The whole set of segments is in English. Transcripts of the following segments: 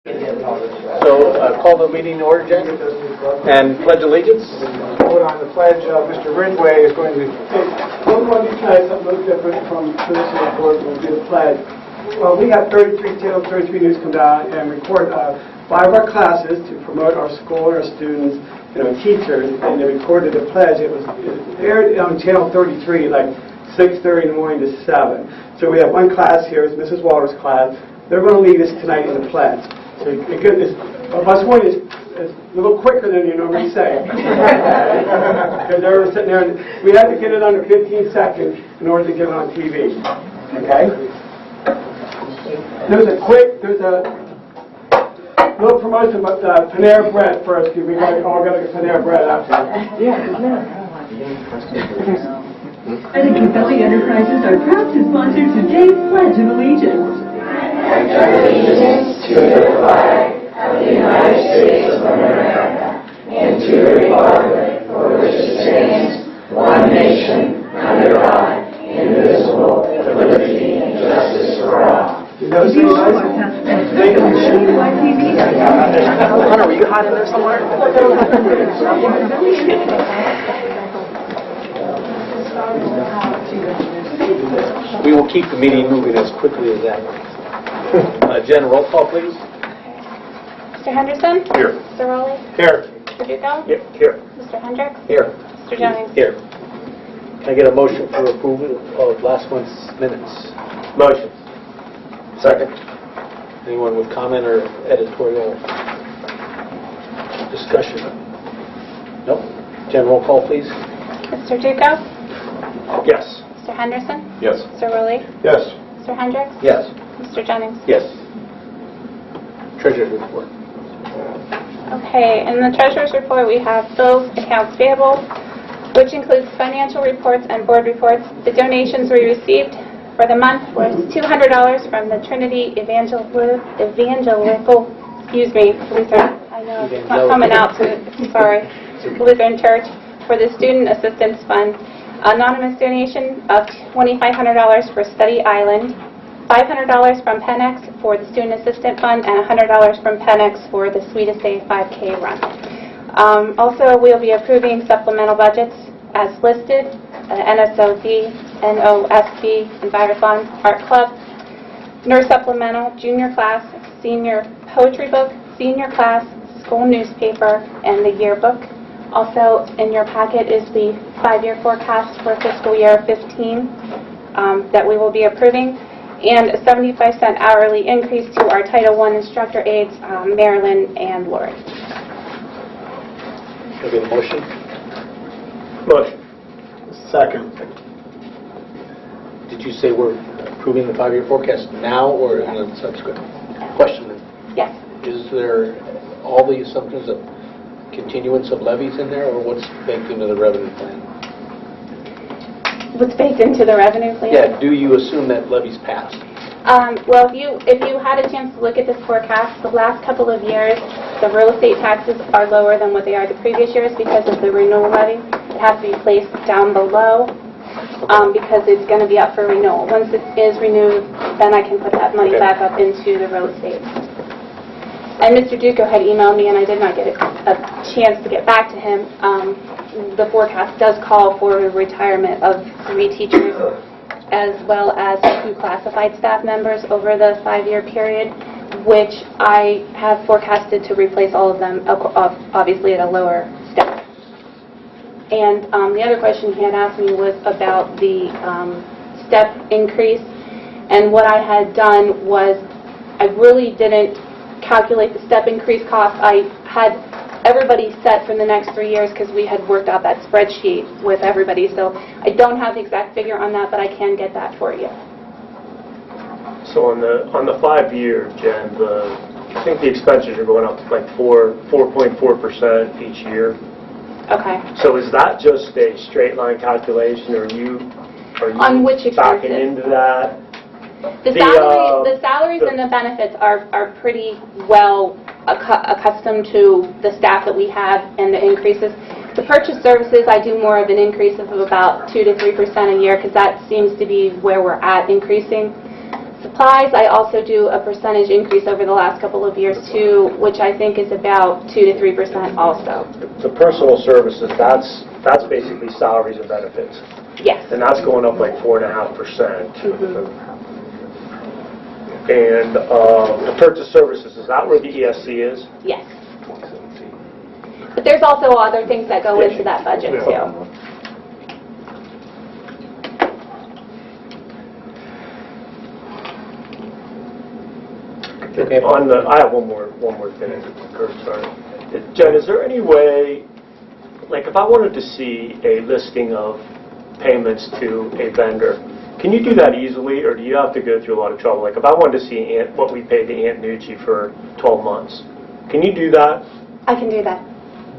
So call the meeting to order, Jen, and pledge allegiance. Vote on the pledge. Mr. Ridgway is going to take one more tonight, something a little different from traditional report when we do the pledge. Well, we have 33 channel 33 News come down and record 5 of our classes to promote our school and our students and our teachers, and they recorded the pledge. It aired on channel 33 like 6:30 in the morning to 7. So we have one class here, it's Mrs. Walter's class. They're going to lead us tonight in the pledge. So bus one is a little quicker than you normally say. Because they were sitting there, and we had to get it under 15 seconds in order to get it on TV. Okay? There's a little promotion about Panera Bread first, because we all got to get Panera Bread after. Etiquette Valley Enterprises are proud to sponsor today's Pledge of Allegiance. I pledge allegiance to the flag of the United States of America and to the republic for which it stands, one nation, under God, indivisible, with liberty and justice for all. Hunter, were you hiding there somewhere? We will keep the meeting moving as quickly as that. Jen, roll call, please. Mr. Henderson? Here. Mr. Rowley? Here. Mr. Duco? Here. Mr. Hendricks? Here. Mr. Jennings? Here. Can I get a motion for approval of last month's minutes? Motion. Second. Anyone with comment or editorial discussion? No? Jen, roll call, please. Mr. Duco? Yes. Mr. Henderson? Yes. Mr. Rowley? Yes. Mr. Hendricks? Yes. Mr. Jennings? Yes. Treasurer's report. Okay, in the Treasurer's report we have bills, accounts payable, which includes financial reports and board reports. The donations we received for the month was $200 from the Trinity Evangelical, Lutheran, I know it's not coming out to, sorry, Lutheran Church, for the Student Assistance Fund. Anonymous donation of $2,500 for Study Island, $500 from Pennex for the Student Assistant Fund, and $100 from Pennex for the Sweetest Day 5K run. Also, we'll be approving supplemental budgets as listed: NSOD, NOSB, Envirothon, Art Club, Nurse Supplemental, Junior Class, Senior Poetry Book, Senior Class, School Newspaper, and the Yearbook. Also, in your packet is the 5-year forecast for fiscal year 15 that we will be approving, and a 75-cent hourly increase to our Title I instructor aides, Marilyn and Lori. Can I get a motion? Motion. Second. Did you say we're approving the 5-year forecast now or in a subsequent question? Yes. Is there all the assumptions of continuance of levies in there, or what's baked into the revenue plan? What's baked into the revenue plan? Yeah, do you assume that levies pass? Well, if you had a chance to look at this forecast, the last couple of years, the real estate taxes are lower than what they are the previous years because of the renewal levy. It has to be placed down below because it's going to be up for renewal. Once it is renewed, then I can put that money back up into the real estate. And Mr. Duco had emailed me, and I did not get a chance to get back to him. The forecast does call for the retirement of 3 teachers as well as 2 classified staff members over the 5-year period, which I have forecasted to replace all of them, obviously at a lower step. And the other question he had asked me was about the step increase. And what I had done was I really didn't calculate the step increase cost. I had everybody set for the next 3 years because we had worked out that spreadsheet with everybody. So I don't have the exact figure on that, but I can get that for you. So on the 5-year, Jen, I think the expenses are going up to like 4.4% each year. Okay. So is that just a straight line calculation, or are you on which backing expenses? into that? The salaries and the benefits are pretty well accustomed to the staff that we have and the increases. The purchase services, I do more of an increase of about 2 to 3% a year because that seems to be where we're at increasing. Supplies, I also do a percentage increase over the last couple of years too, which I think is about 2 to 3% also. The personal services, that's basically salaries and benefits. Yes. And that's going up like 4.5%. And the purchase services, is that where the ESC is? Yes. But there's also other things that go into that budget too. Okay. I have one more thing. Kurt, sorry. Jen, is there any way, like if I wanted to see a listing of payments to a vendor, can you do that easily, or do you have to go through a lot of trouble? Like if I wanted to see what we paid to Aunt Nucci for 12 months, can you do that? I can do that.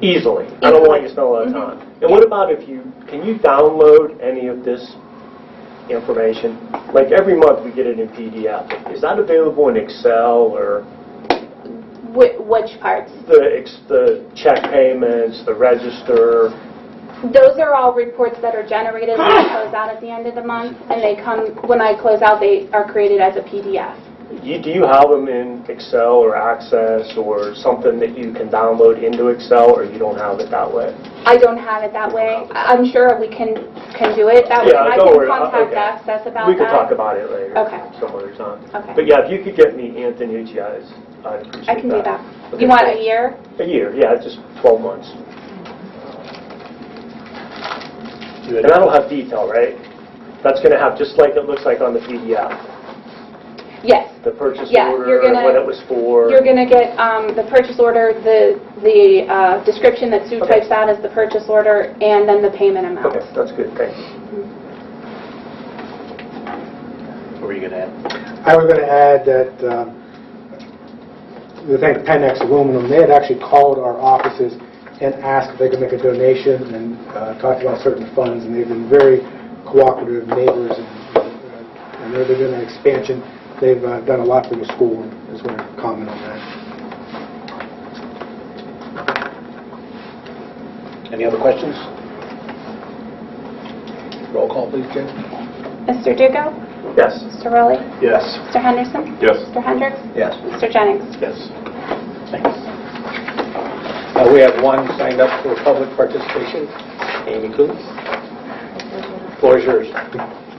Easily. I don't want you to spend a lot of time. And what about can you download any of this information? Like every month we get it in PDF. Is that available in Excel or? Which parts? The check payments, the register. Those are all reports that are generated when I close out at the end of the month, and they come, when I close out, they are created as a PDF. Do you have them in Excel or Access or something that you can download into Excel, or you don't have it that way? I don't have it that way. I'm sure we can do it that way. Yeah, I don't can worry. contact Okay. Access about that. We can talk about it later. Okay. Some other time. Okay. But yeah, if you could get me Antonucci, I'd appreciate that. I can do that. Okay. You want a year? A year, yeah, just 12 months. And that'll have detail, right? That's going to have just like it looks like on the PDF. Yes. The purchase Yeah, order, you're gonna- what it was for. You're going to get the purchase order, the description that Sue Okay. types out as the purchase order, and then the payment amount. Okay, that's good, thanks. What were you going to add? I was going to add that we thank Pennex Aluminum. They had actually called our offices and asked if they could make a donation and talked about certain funds, and they've been very cooperative neighbors, and they're doing an expansion. They've done a lot for the school, and I just want to comment on that. Any other questions? Roll call, please, Jen. Mr. Duco? Yes. Mr. Rowley? Yes. Mr. Henderson? Yes. Mr. Hendricks? Yes. Mr. Jennings? Yes. Thanks. We have one signed up for public participation. Amy Coons. Floor is yours.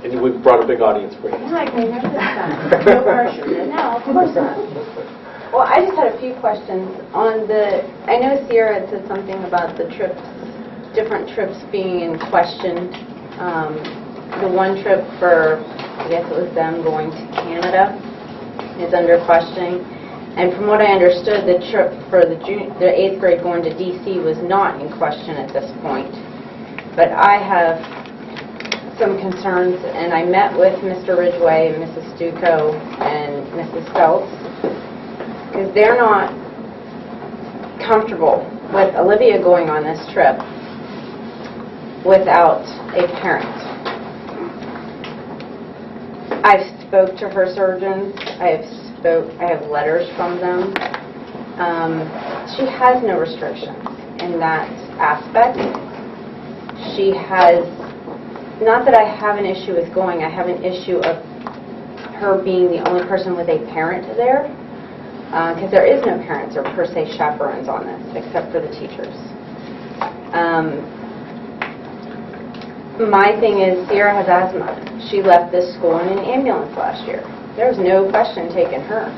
And we've brought a big audience for you. I can remember this time. No pressure. No, of course not. Well, I just had a few questions on I know Sierra had said something about the trips, different trips being in question. The one trip for, I guess it was them going to Canada is under questioning. And from what I understood, the trip for the 8th grade going to D.C. was not in question at this point. But I have some concerns, and I met with Mr. Ridgway and Mrs. Stucco and Mrs. Phelps, because they're not comfortable with Olivia going on this trip without a parent. I've spoke to her surgeons. I have letters from them. She has no restrictions in that aspect. She has, not that I have an issue with going, I have an issue of her being the only person with a parent there, because there is no parents or per se chaperones on this, except for the teachers. My thing is, Sierra has asthma. She left this school in an ambulance last year. There was no question taking her.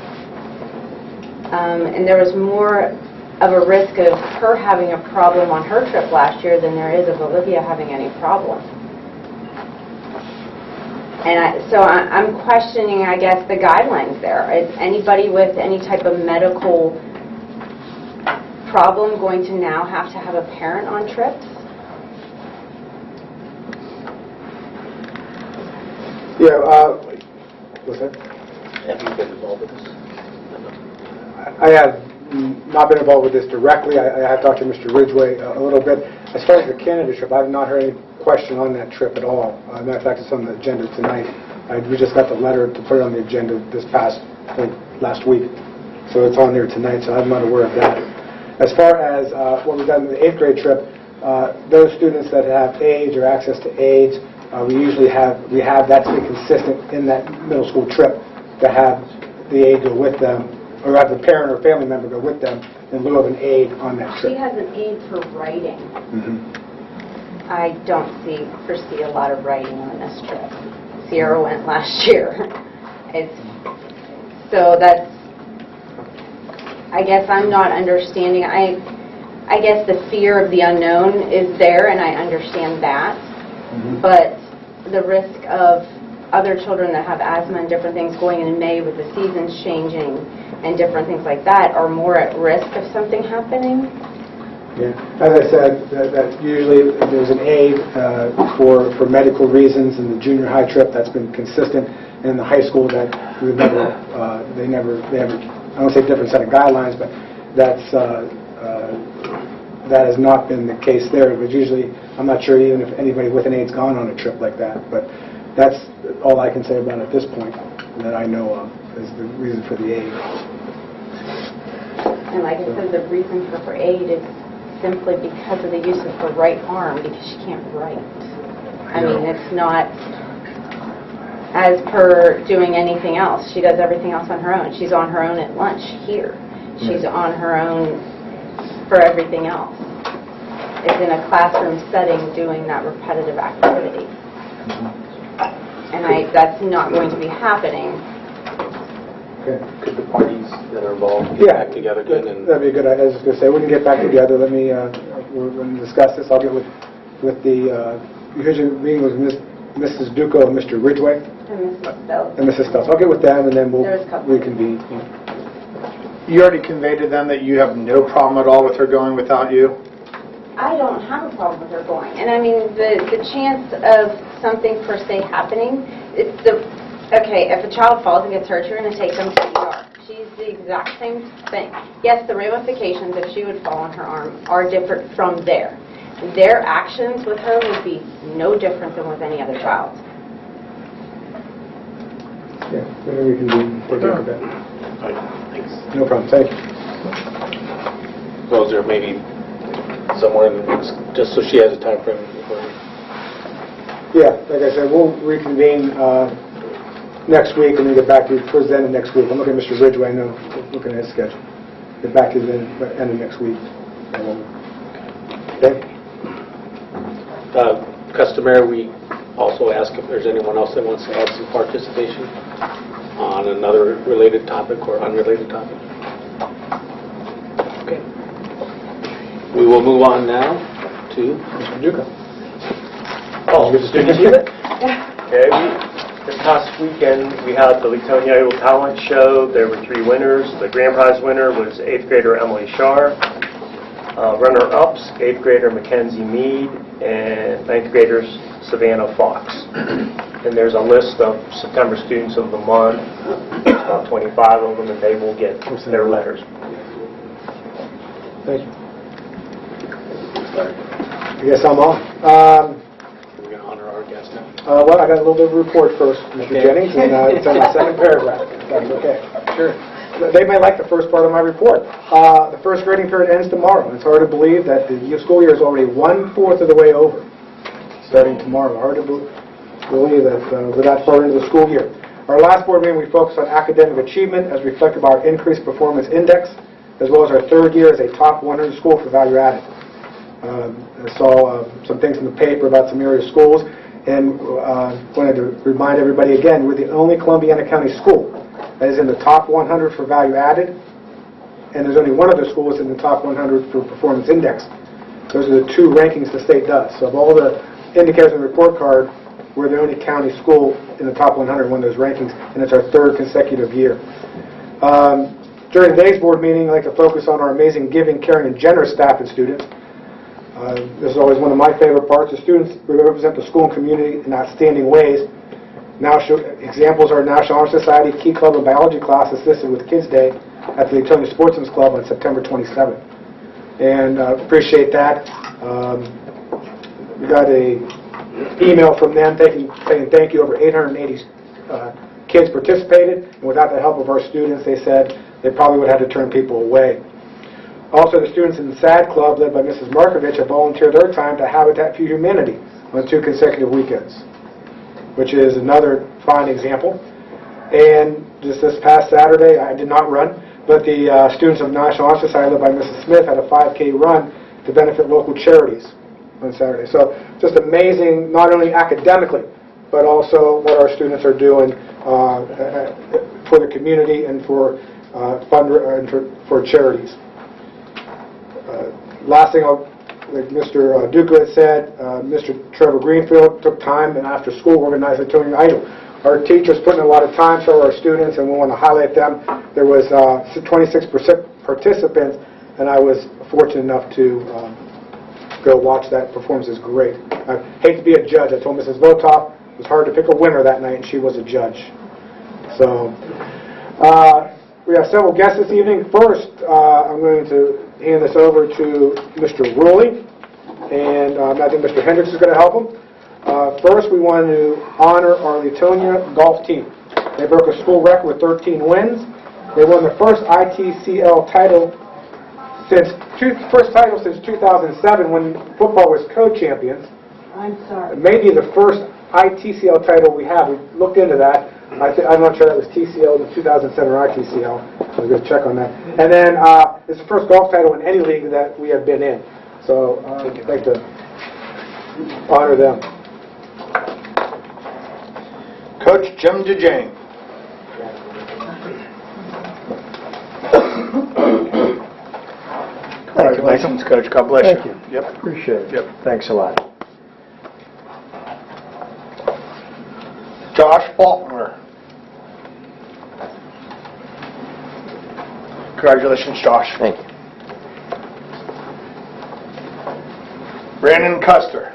And there was more of a risk of her having a problem on her trip last year than there is of Olivia having any problem. And so I'm questioning, I guess, the guidelines there. Is anybody with any type of medical problem going to now have to have a parent on trips? Yeah, what's that? Have you been involved with this? I have not been involved with this directly. I have talked to Mr. Ridgway a little bit. As far as the Canada trip, I have not heard any question on that trip at all. As a matter of fact, it's on the agenda tonight. We just got the letter to put it on the agenda this past, I think, last week. So it's on there tonight, so I'm not aware of that. As far as what we've done in the 8th grade trip, those students that have AIDS or access to AIDS, we have that's been consistent in that middle school trip. to have the aide go with them, or have the parent or family member go with them in lieu of an aide on that She trip. has an aide for writing. Mhm. I don't foresee a lot of writing on this trip. Sierra went last year. So that's, I guess I'm not understanding. I guess the fear of the unknown is there, and I understand that. Mhm. But the risk of other children that have asthma and different things going in May with the seasons changing and different things like that are more at risk of something happening. Yeah. As I said, that usually there's an aide for medical reasons in the junior high trip. That's been consistent. In the high school, that we've never, they have, I don't say different set of guidelines, but that's that has not been the case there. But usually, I'm not sure even if anybody with an aide's gone on a trip like that. But that's all I can say about it at this point that I know of is the reason for the aide. And like I said, the reason for her aid is simply because of the use of her right arm, because she can't write. I mean, it's not as per doing anything else. She does everything else on her own. She's on her own at lunch here. She's on her own for everything else. It's in a classroom setting doing that repetitive activity. And that's not going to be happening. Okay. Could the parties that are involved Yeah, get back together again? And that'd be a good idea. I was just going to say, we can get back together. Let me, we're going to discuss this. I'll get with the, here's your meeting with Mrs. Duco and Mr. Ridgway And Mrs. Stokes. and Mrs. Stutz. I'll get with them and then we'll There's a couple. reconvene. You already conveyed to them that you have no problem at all with her going without you? I don't have a problem with her going. And I mean, the chance of something per se happening, it's okay, if a child falls and gets hurt, you're going to take them to the ER. She's the exact same thing. Yes, the ramifications, if she would fall on her arm, are different from there. Their actions with her would be no different than with any other child. Yeah, maybe we can take care of that. all right, thanks. No problem. Thank you. So is there maybe somewhere in the next, just so she has a time frame? Yeah, like I said, we'll reconvene next week and then get back to you towards the end of next week. I'm looking at Mr. Ridgway. I know, looking at his schedule. Get back to you then at the end of next week. Okay? Customary, we also ask if there's anyone else that wants to add some participation on another related topic or unrelated topic. Okay. We will move on now to Mr. Duco. Oh, did you see it? Okay. This past weekend, we had the LEETONIA Talent Show. There were 3 winners. The grand prize winner was 8th grader Emily Shar. Runner-ups, 8th grader Mackenzie Mead and 9th graders Savannah Fox. And there's a list of September students of the month, about 25 of them, and they will get their letters. Thank you. I guess I'm on. We're going to honor our guest now. Well, I got a little bit of a report first, Mr. Okay. Jennings, and it's on the second paragraph. That's okay. Sure. They may like the first part of my report. The first grading period ends tomorrow. It's hard to believe that the school year is already 1/4 of the way over, starting tomorrow. Hard to believe that we're that far into the school year. Our last board meeting, we focused on academic achievement as reflected by our increased performance index, as well as our 3rd year as a top 100 school for value added. I saw some things in the paper about some area schools, and wanted to remind everybody again, we're the only Columbiana County school that is in the top 100 for value added, and there's only one other school that's in the top 100 for performance index. Those are the 2 rankings the state does. So of all the indicators on the report card, we're the only county school in the top 100 one of those rankings, and it's our 3rd consecutive year. During today's board meeting, I'd like to focus on our amazing giving, caring, and generous staff and students. This is always one of my favorite parts. The students represent the school and community in outstanding ways. Examples are National Honor Society Key Club and Biology class assisted with Kids Day at the LEETONIA Sportsman's Club on September 27th. And appreciate that. We got a email from them saying thank you. Over 880 kids participated, and without the help of our students, they said they probably would have had to turn people away. Also, the students in the SAD Club, led by Mrs. Markovich, have volunteered their time to Habitat for Humanity on 2 consecutive weekends, which is another fine example. And just this past Saturday. I did not run, but the students of National Honor Society, led by Mrs. Smith, had a 5K run to benefit local charities on Saturday. So just amazing, not only academically, but also what our students are doing for the community and for for charities. Last thing, like Mr. Duca had said, Mr. Trevor Greenfield took time and after school organized a LEETONIA Idol. Our teachers put in a lot of time, so our students, and we want to highlight them. There was 26% participants, and I was fortunate enough to go watch that performance. It's great. I hate to be a judge. I told Mrs. Votoff it was hard to pick a winner that night, and she was a judge. So we have several guests this evening. First, I'm going to hand this over to Mr. Ruley, and I think Mr. Hendricks is going to help him. First, we want to honor our LEETONIA golf team. They broke a school record with 13 wins. They won the first ITCL title since 2007 when football was co-champions. I'm sorry. Maybe the first ITCL title we have. We looked into that. I'm not sure that was TCL in 2007 or ITCL. I was going to check on that. And then it's the first golf title in any league that we have been in. So I'd like to honor them. Coach Jim DeJane. Congratulations, Coach. God bless you. Thank you. Yep. Appreciate it. Yep. Thanks a lot. Josh Faulkner. Congratulations, Josh. Thank you. Brandon Custer.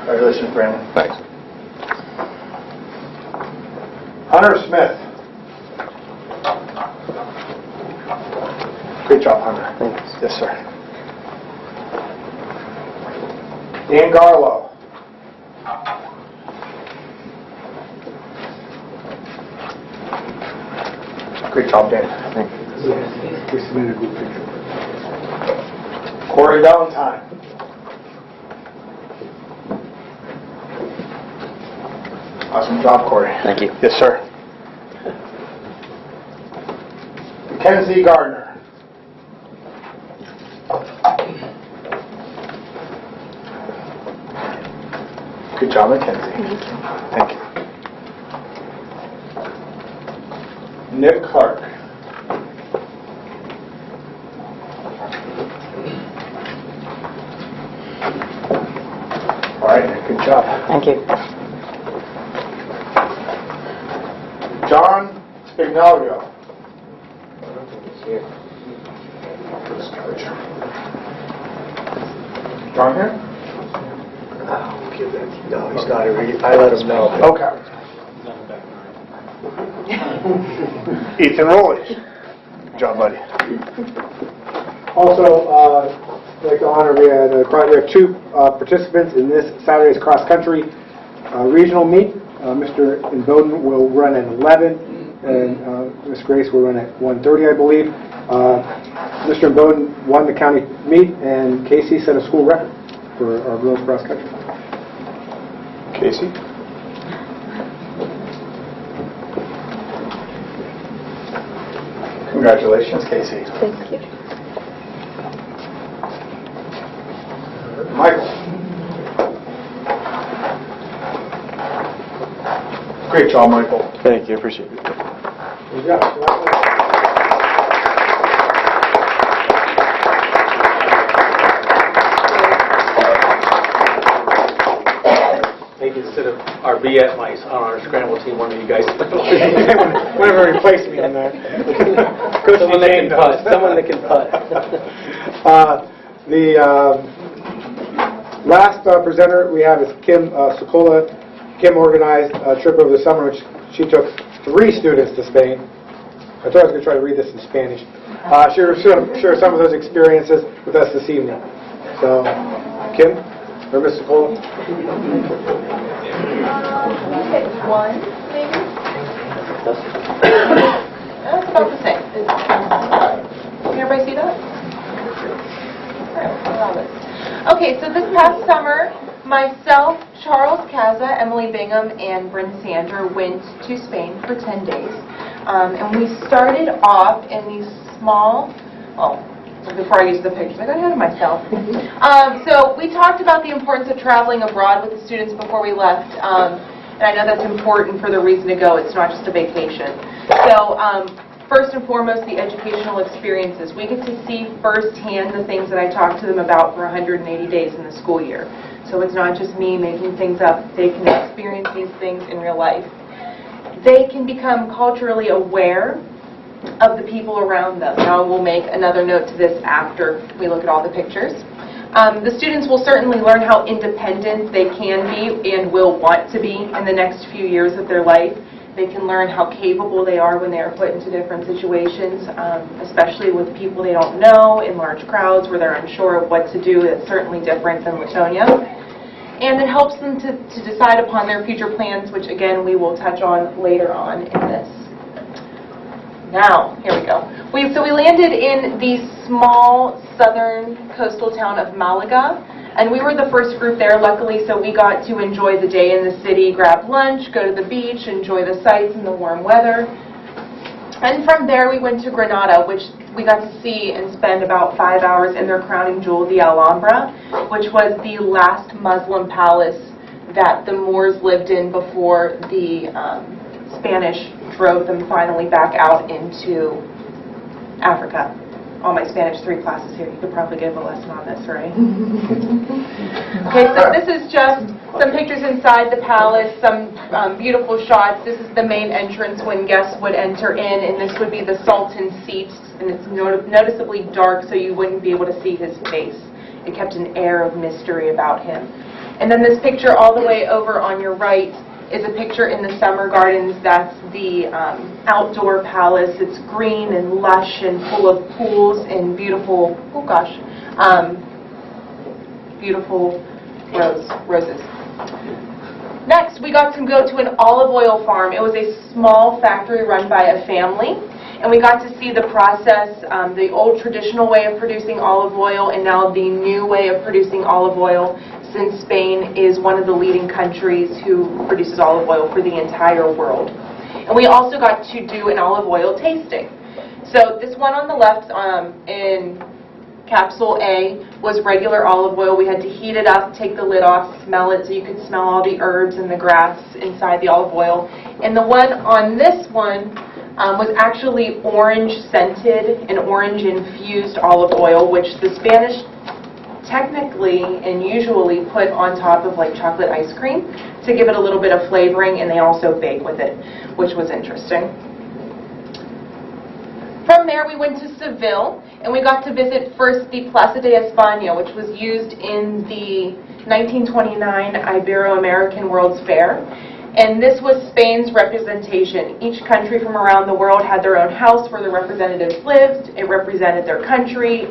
Congratulations, Brandon. Thanks. Hunter Smith. Great job, Hunter. Thanks. Yes, sir. Dan Garlow. Great job, Dan. Thank you. Corey Valentine. Awesome job, Corey. Thank you. Yes, sir. Mackenzie Gardner. Good job, Mackenzie. Thank you. Nick Clark. All right, Nick, good job. Thank you. John Spignaglio. John here? No, he's not. I let him know. Okay. Ethan Rowley. Good job, buddy. Also, I'd like to honor, we have two participants in this Saturday's cross-country regional meet. Mr. Bowden will run at 11, and Ms. Grace will run at 1:30, I believe. Mr. Bowden won the county meet, and Casey set a school record for our girls cross-country. Casey? Congratulations, Casey. Thank you. Michael. Great job, Michael. Thank you. Appreciate it. Good job. Maybe instead of our BS mice on our scramble team, one of you guys. Whatever replaced me on that. Someone that can putt. Someone that can putt. The last presenter we have is Kim Sokola. Kim organized a trip over the summer, which she took 3 students to Spain. I thought I was going to try to read this in Spanish. She will share some of those experiences with us this evening. So, Kim, or Ms. Sokola? One, maybe? That's about the same. Can everybody see that? All right, I love it. Okay, so this past summer, Myself, Charles Kaza, Emily Bingham, and Bryn Sander went to Spain for 10 days. And we started off in these small, before I use the pictures, I got ahead of myself. So we talked about the importance of traveling abroad with the students before we left. And I know that's important for the reason to go. It's not just a vacation. So first and foremost, the educational experiences. We get to see firsthand the things that I talked to them about for 180 days in the school year. So it's not just me making things up. They can experience these things in real life. They can become culturally aware of the people around them. Now we'll make another note to this after we look at all the pictures. The students will certainly learn how independent they can be and will want to be in the next few years of their life. They can learn how capable they are when they are put into different situations, especially with people they don't know, in large crowds where they're unsure of what to do. It's certainly different than Leetonia. And it helps them to decide upon their future plans, which again we will touch on later on in this. Now, here we go. So we landed in the small southern coastal town of Malaga, and we were the first group there, luckily, so we got to enjoy the day in the city, grab lunch, go to the beach, enjoy the sights and the warm weather. And from there we went to Granada, which we got to see and spend about 5 hours in their crowning jewel, the Alhambra, which was the last Muslim palace that the Moors lived in before the Spanish drove them finally back out into Africa. All my Spanish 3 classes here, you could probably give a lesson on this, right? Okay, so this is just some pictures inside the palace, some beautiful shots. This is the main entrance when guests would enter in, and this would be the Sultan's seats, and it's noticeably dark so you wouldn't be able to see his face. It kept an air of mystery about him. And then this picture all the way over on your right is a picture in the Summer Gardens. That's the outdoor palace. It's green and lush and full of pools and beautiful, beautiful roses. Next, we got to go to an olive oil farm. It was a small factory run by a family, and we got to see the process, the old traditional way of producing olive oil and now the new way of producing olive oil, since Spain is one of the leading countries who produces olive oil for the entire world. And we also got to do an olive oil tasting. So this one on the left in capsule A was regular olive oil. We had to heat it up, take the lid off, smell it so you could smell all the herbs and the grass inside the olive oil. And the one on this one was actually orange scented and orange infused olive oil, which the Spanish technically and usually put on top of like chocolate ice cream to give it a little bit of flavoring, and they also bake with it, which was interesting. From there we went to Seville, and we got to visit first the Plaza de España, which was used in the 1929 Ibero-American World's Fair. And this was Spain's representation. Each country from around the world had their own house where the representatives lived. It represented their country.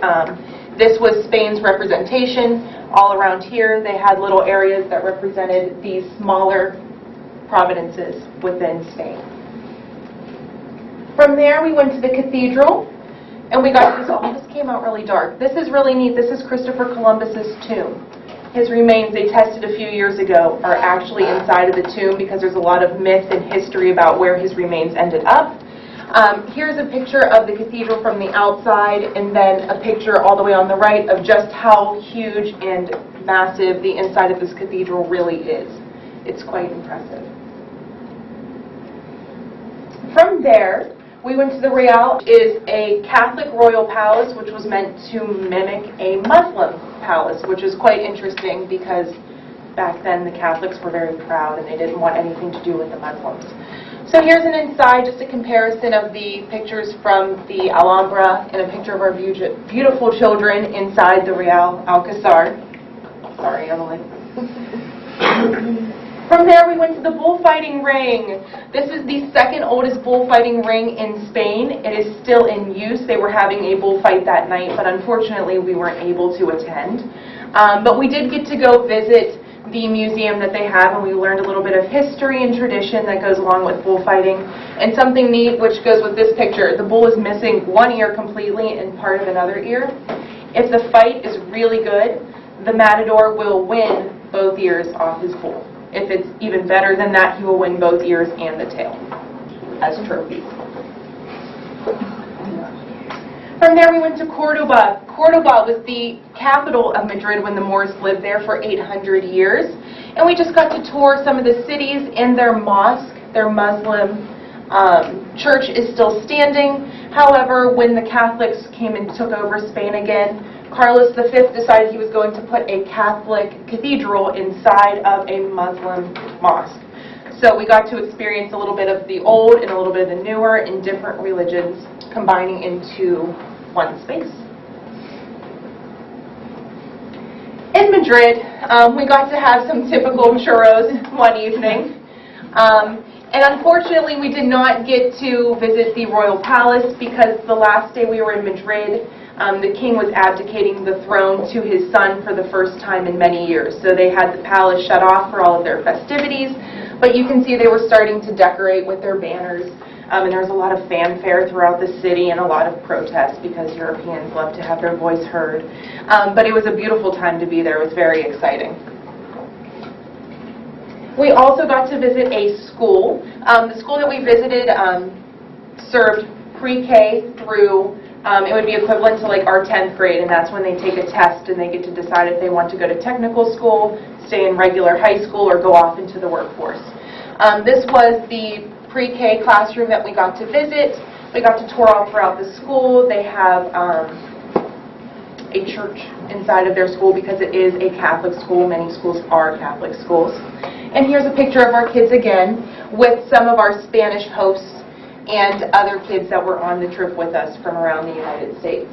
This was Spain's representation. All around here, they had little areas that represented these smaller provinces within Spain. From there, we went to the cathedral, and we got to see, this came out really dark. This is really neat. This is Christopher Columbus's tomb. His remains, they tested a few years ago, are actually inside of the tomb because there's a lot of myth and history about where his remains ended up. Here's a picture of the cathedral from the outside, and then a picture all the way on the right of just how huge and massive the inside of this cathedral really is. It's quite impressive. From there, we went to the Real. It is a Catholic royal palace which was meant to mimic a Muslim palace, which is quite interesting because back then the Catholics were very proud and they didn't want anything to do with the Muslims. So here's an inside, just a comparison of the pictures from the Alhambra and a picture of our beautiful children inside the Real Alcazar. Sorry, Emily. From there, we went to the bullfighting ring. This is the second oldest bullfighting ring in Spain. It is still in use. They were having a bullfight that night, but unfortunately we weren't able to attend. But we did get to go visit the museum that they have, and we learned a little bit of history and tradition that goes along with bullfighting. And something neat which goes with this picture, the bull is missing one ear completely and part of another ear. If the fight is really good, the matador will win both ears off his bull. If it's even better than that, he will win both ears and the tail as trophies. From there we went to Cordoba. Cordoba was the capital of Madrid when the Moors lived there for 800 years. And we just got to tour some of the cities and their mosque, their Muslim church is still standing. However, when the Catholics came and took over Spain again, Carlos V decided he was going to put a Catholic cathedral inside of a Muslim mosque. So we got to experience a little bit of the old and a little bit of the newer in different religions combining into one space. In Madrid, we got to have some typical churros one evening. And unfortunately, we did not get to visit the Royal Palace because the last day we were in Madrid, the king was abdicating the throne to his son for the first time in many years. So they had the palace shut off for all of their festivities, but you can see they were starting to decorate with their banners. And there was a lot of fanfare throughout the city and a lot of protests because Europeans love to have their voice heard. But it was a beautiful time to be there. It was very exciting. We also got to visit a school. The school that we visited served pre-K through, it would be equivalent to like our 10th grade, and that's when they take a test and they get to decide if they want to go to technical school, stay in regular high school, or go off into the workforce. This was the pre-K classroom that we got to visit. We got to tour all throughout the school. They have a church inside of their school because it is a Catholic school. Many schools are Catholic schools. And here's a picture of our kids again with some of our Spanish hosts and other kids that were on the trip with us from around the United States.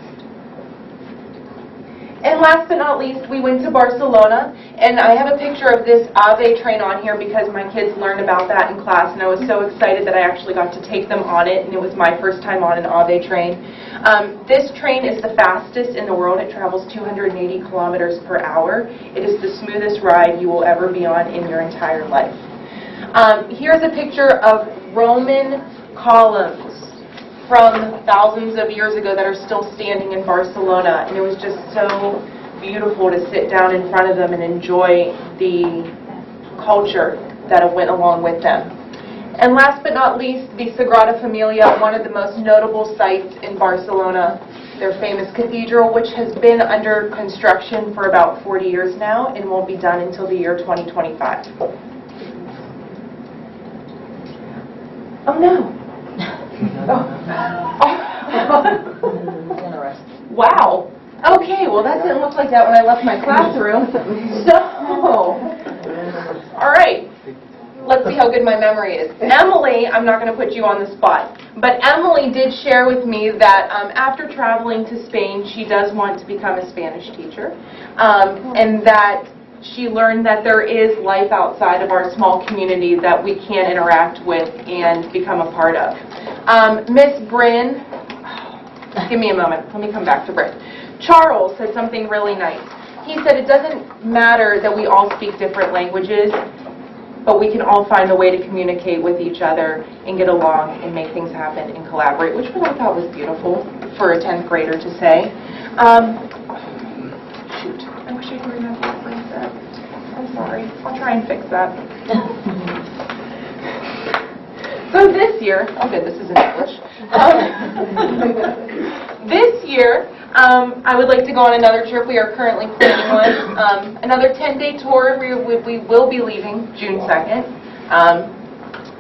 And last but not least, we went to Barcelona, and I have a picture of this AVE train on here because my kids learned about that in class, and I was so excited that I actually got to take them on it, and it was my first time on an AVE train. This train is the fastest in the world. It travels 280 kilometers per hour. It is the smoothest ride you will ever be on in your entire life. Here's a picture of Roman columns from thousands of years ago that are still standing in Barcelona, and it was just so beautiful to sit down in front of them and enjoy the culture that went along with them. And last but not least, the Sagrada Familia, one of the most notable sites in Barcelona, their famous cathedral, which has been under construction for about 40 years now and won't be done until the year 2025. Oh no. Wow. Okay, well that didn't look like that when I left my classroom. So, all right. Let's see how good my memory is. Emily, I'm not going to put you on the spot, but Emily did share with me that after traveling to Spain, she does want to become a Spanish teacher, and that she learned that there is life outside of our small community that we can interact with and become a part of. Miss Bryn, give me a moment. Let me come back to Bryn. Charles said something really nice. He said it doesn't matter that we all speak different languages, but we can all find a way to communicate with each other and get along and make things happen and collaborate, which I thought was beautiful for a 10th grader to say. Shoot, I wish I could remember what I said. I'm sorry. I'll try and fix that. So this year, oh good, this is in English. This year, I would like to go on another trip. We are currently planning one. Another 10-day tour. We will be leaving June 2nd.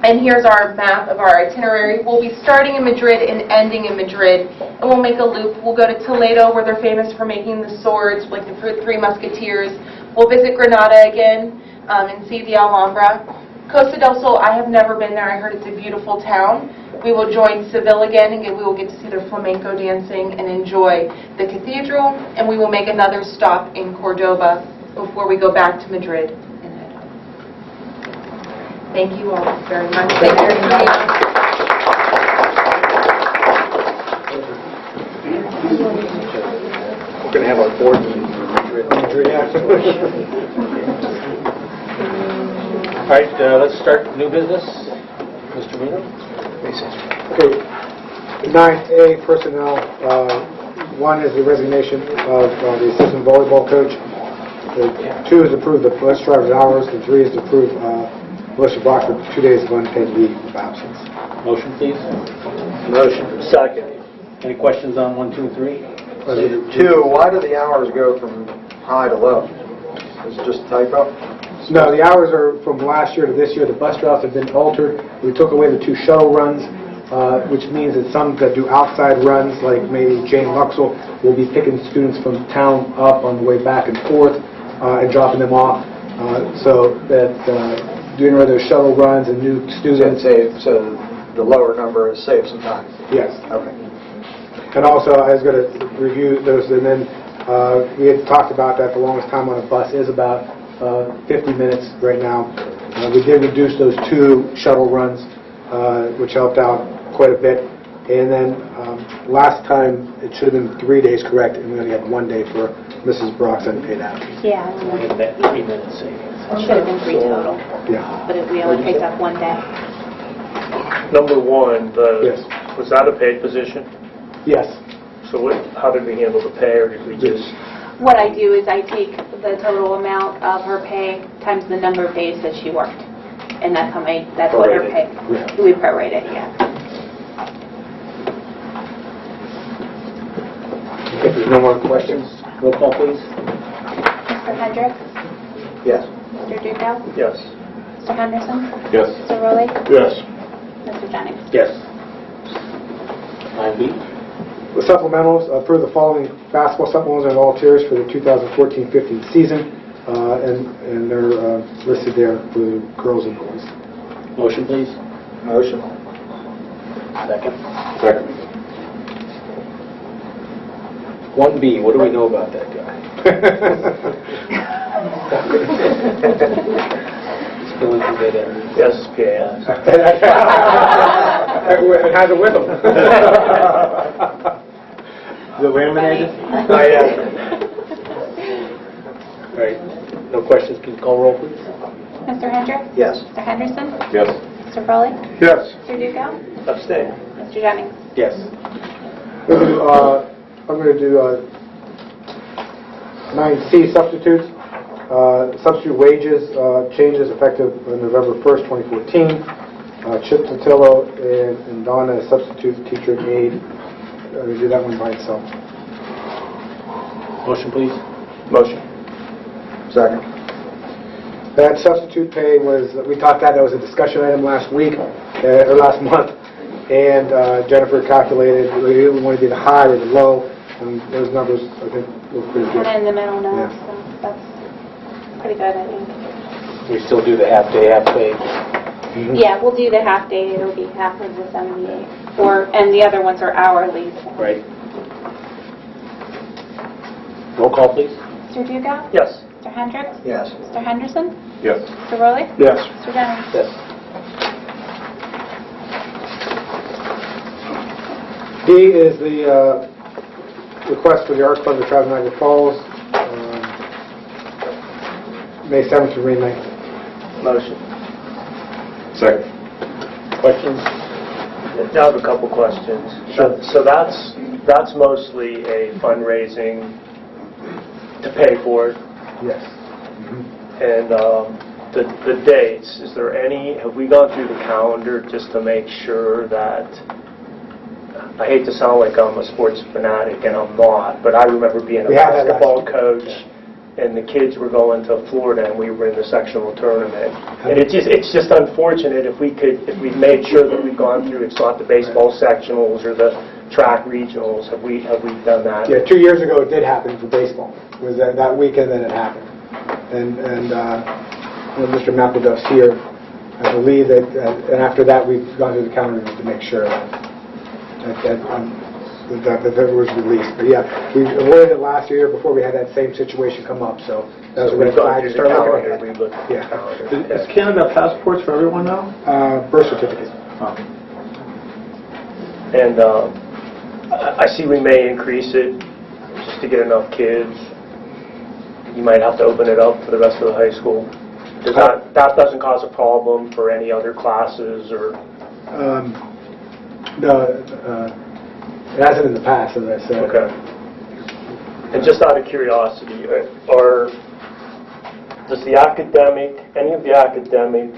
And here's our map of our itinerary. We'll be starting in Madrid and ending in Madrid. And we'll make a loop. We'll go to Toledo, where they're famous for making the swords, like the Three Musketeers. We'll visit Granada again and see the Alhambra. Costa del Sol, I have never been there. I heard it's a beautiful town. We will join Seville again, and we will get to see their flamenco dancing and enjoy the cathedral. And we will make another stop in Cordoba before we go back to Madrid and head home. Thank you all very much. Thank you. We're going to have our board meeting in Madrid. All right, let's start new business. Mr. Mino? Okay, 9A personnel, one is the resignation of the assistant volleyball coach, 2 is approve the bus driver's hours, and 3 is to approve Melissa Brock for 2 days of unpaid leave of absence. Motion, please. Motion. Second. Any questions on 1, 2, and 3? 2, why do the hours go from high to low? Is it just a typo? No, the hours are from last year to this year. The bus routes have been altered. We took away the 2 shuttle runs, which means that some that do outside runs, like maybe Jane Luxel, will be picking students from town up on the way back and forth and dropping them off. So that doing those shuttle runs and new students. So the lower number is save some time? Yes. Okay. And also, I was going to review those, and then we had talked about that the longest time on a bus is about 50 minutes right now. We did reduce those 2 shuttle runs, which helped out quite a bit. And then last time, it should have been 3 days, correct, and we only had 1 day for Mrs. Brock's unpaid hours. Yeah, That 3 minutes savings. it should have been 3 total, Yeah. but we only picked up 1 day. Number 1, Yes. was that a paid position? Yes. So how did we handle the pay, or did we just... What I do is I take the total amount of her pay times the number of days that she worked, and that's what her pay. Yeah. We prorate it, yeah. If there's no more questions. Roll call, please. Mr. Hendricks? Yes. Mr. Duco? Yes. Mr. Henderson? Yes. Mr. Rowley? Yes. Mr. Jennings? Yes. 9B. The supplementals, approve the following basketball supplementals and volunteers for the 2014-15 season, and they're listed there for the girls and boys. Motion, please. Motion. Second. 1B, what do we know about that guy? Spilling through that area. Yes, PAS. It has it with them. Is it laminated? Oh, yeah. All right. No questions. Can you call roll, please? Mr. Hendricks? Yes. Mr. Henderson? Yes. Mr. Rowley? Yes. Mr. Duco? Abstain. Mr. Jennings? Yes. I'm going to do 9C substitutes. Substitute wages changes effective November 1st, 2014. Chip Totillo and Donna as substitute teacher and aide. I'm going to do that one by itself. Motion, please. Motion. Second. That substitute pay was, we talked that was a discussion item last week, or last month, and Jennifer calculated, we want to be the high or the low, and those numbers, I think, look pretty good. Kind of in the middle now, Yeah. so that's pretty good, I think. We still do the half day, half pay. Yeah, we'll do the half day, it'll be half of the 78, and the other ones are hourly. So. Right. Roll call, please. Mr. Duco? Yes. Mr. Hendricks? Yes. Mr. Henderson? Yes. Mr. Rowley? Yes. Mr. Jennings? Yes. D is the request for the Arts Club of Travis Niagara Falls, May 7th to May 9th. Motion. Second. Questions? I have a couple questions. Sure. So that's mostly a fundraising to pay for it. Yes. And the dates, have we gone through the calendar just to make sure that, I hate to sound like I'm a sports fanatic, and I'm not, but I remember being a We had that last basketball year. coach, and the kids were going to Florida, and we were in the sectional tournament. And it's just unfortunate if we made sure that we've gone through, it's not the baseball sectionals or the track regionals, have we done that? Yeah, 2 years ago it did happen for baseball. It was that weekend that it happened. And when Mr. McElduff's here, I believe that, and after that we've gone through the calendar to make sure that was released. But yeah, we avoided it last year before we had that same situation come up, so that was a red flag to start looking ahead. We looked at the Yeah. calendar. Is Canada passports for everyone now? Birth certificate. And I see we may increase it just to get enough kids. You might have to open it up for the rest of the high school. That doesn't cause a problem for any other classes or? No, it hasn't in the past, as I said. Okay. And just out of curiosity, does any of the academic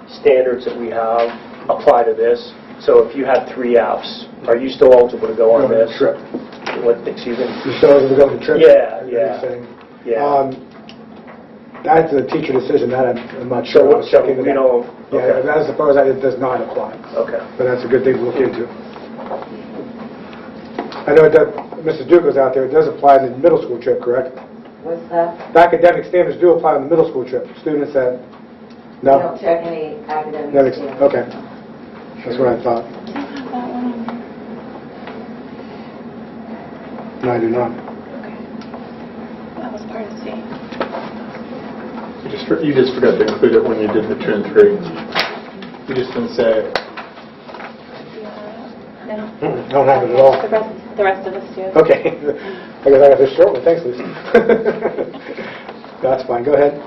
standards that we have apply to this? So if you had 3 Fs, are you still eligible to go on this? Trip. What, excuse me? You still eligible to go on the trip? Yeah, You're yeah. saying? Yeah. That's a teacher decision, that I'm not So, sure. I'll check into we that. don't, Yeah, okay. as far as that, it does not apply, Okay. but that's a good thing to look into. I know that Mrs. Duca's out there, it does apply to the middle school trip, correct? What's that? The academic standards do apply on the middle school trip. Students that, We no? don't check any academic Academic- standards. Okay. That's what I thought. No, I do not. That was part of C. You just forgot to include it when you did the Trin 3. You just didn't say it. No. Don't have it at all. The rest of us do. Okay. I guess I got this short one. Thanks, Lisa. That's fine. Go ahead.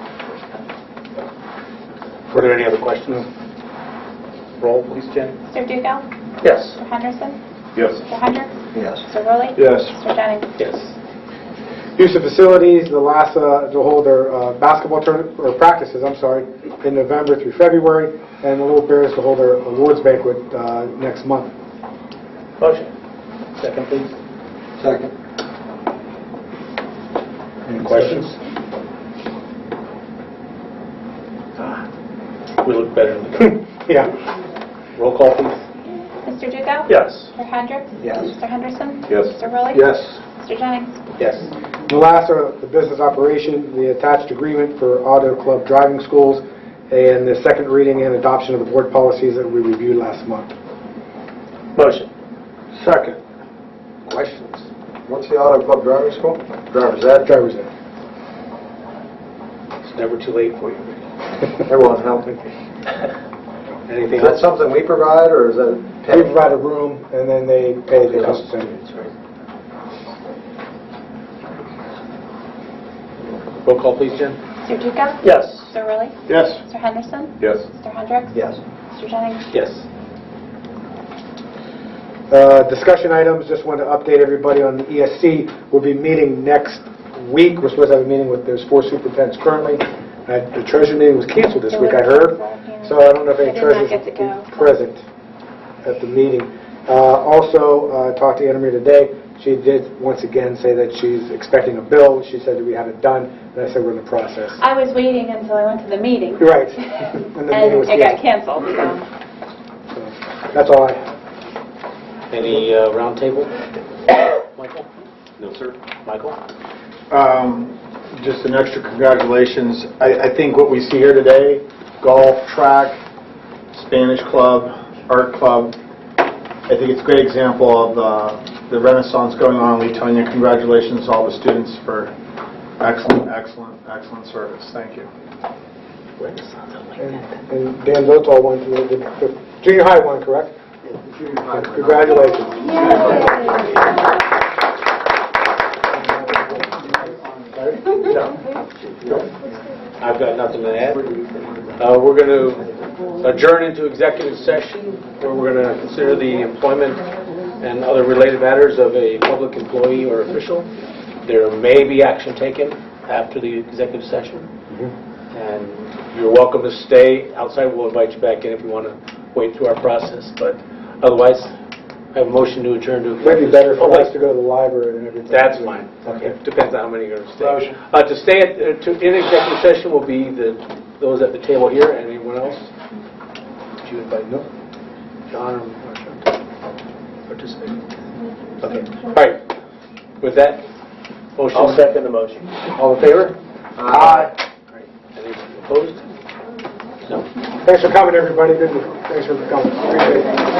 Were there any other questions? Roll, please, Jen. Mr. Dugal? Yes. Mr. Henderson? Yes. Mr. Hendricks? Yes. Mr. Rowley? Yes. Mr. Jennings? Yes. Use of facilities, the last, to hold their basketball tournament, or practices, I'm sorry, in November through February, and the Little Bears to hold their awards banquet next month. Motion. Second, please. Second. Any questions? We look better in the dark. Yeah. Roll call, please. Mr. Dugal? Yes. Mr. Hendricks? Yes. Mr. Henderson? Yes. Mr. Rowley? Yes. Mr. Jennings? Yes. The last are the business operation, the attached agreement for auto club driving schools, and the second reading and adoption of the board policies that we reviewed last month. Motion. Second. Questions? What's the auto club driving school? Driver's ed? Driver's ed. It's never too late for you. Everyone's helping. Anything Is that else? something we provide, or is that They provide a room, and then they pay the custody. Roll call, please, Jen. Mr. Dugal? Yes. Mr. Rowley? Yes. Mr. Henderson? Yes. Mr. Hendricks? Yes. Mr. Jennings? Yes. Discussion items, just wanted to update everybody on the ESC. We'll be meeting next week. We're supposed to have a meeting with, there's 4 superintendents currently. The treasurer meeting was canceled this week, I heard. So I don't know if any I did not treasurers get to will go. be present at the meeting. Also, talked to Anna Marie today. She did once again say that she's expecting a bill. She said that we had it done, and I said we're in the process. I was waiting until I went to the meeting. You're right. And the meeting was And it got canceled. canceled, so. So that's all I have. Any roundtable? Michael? No, sir. Michael? Just an extra congratulations. I think what we see here today, golf, track, Spanish club, art club, I think it's a great example of the renaissance going on in Leetonia. Congratulations to all the students for excellent service. Thank you. Renaissance, I like that. And Dan Votal won, the junior high one, correct? Congratulations. I've got nothing to add. We're going to adjourn into executive session where we're going to consider the employment and other related matters of a public employee or official. There may be action taken after the executive session. And you're welcome to stay outside. We'll invite you back in if you want to wait through our process. But otherwise, I have a motion to adjourn to Might be executive better session. for us to go to the library and everything. That's fine. Okay. Depends on how many are going to stay. Motion. To stay in executive session will be those at the table here. Anyone else? Did you invite? No. John or Marsha? Participate. Okay. All right. With that, motion. I'll second the motion. All in favor? Aye. All right. Any opposed? No. Thanks for coming, everybody. Thanks for coming. Appreciate it.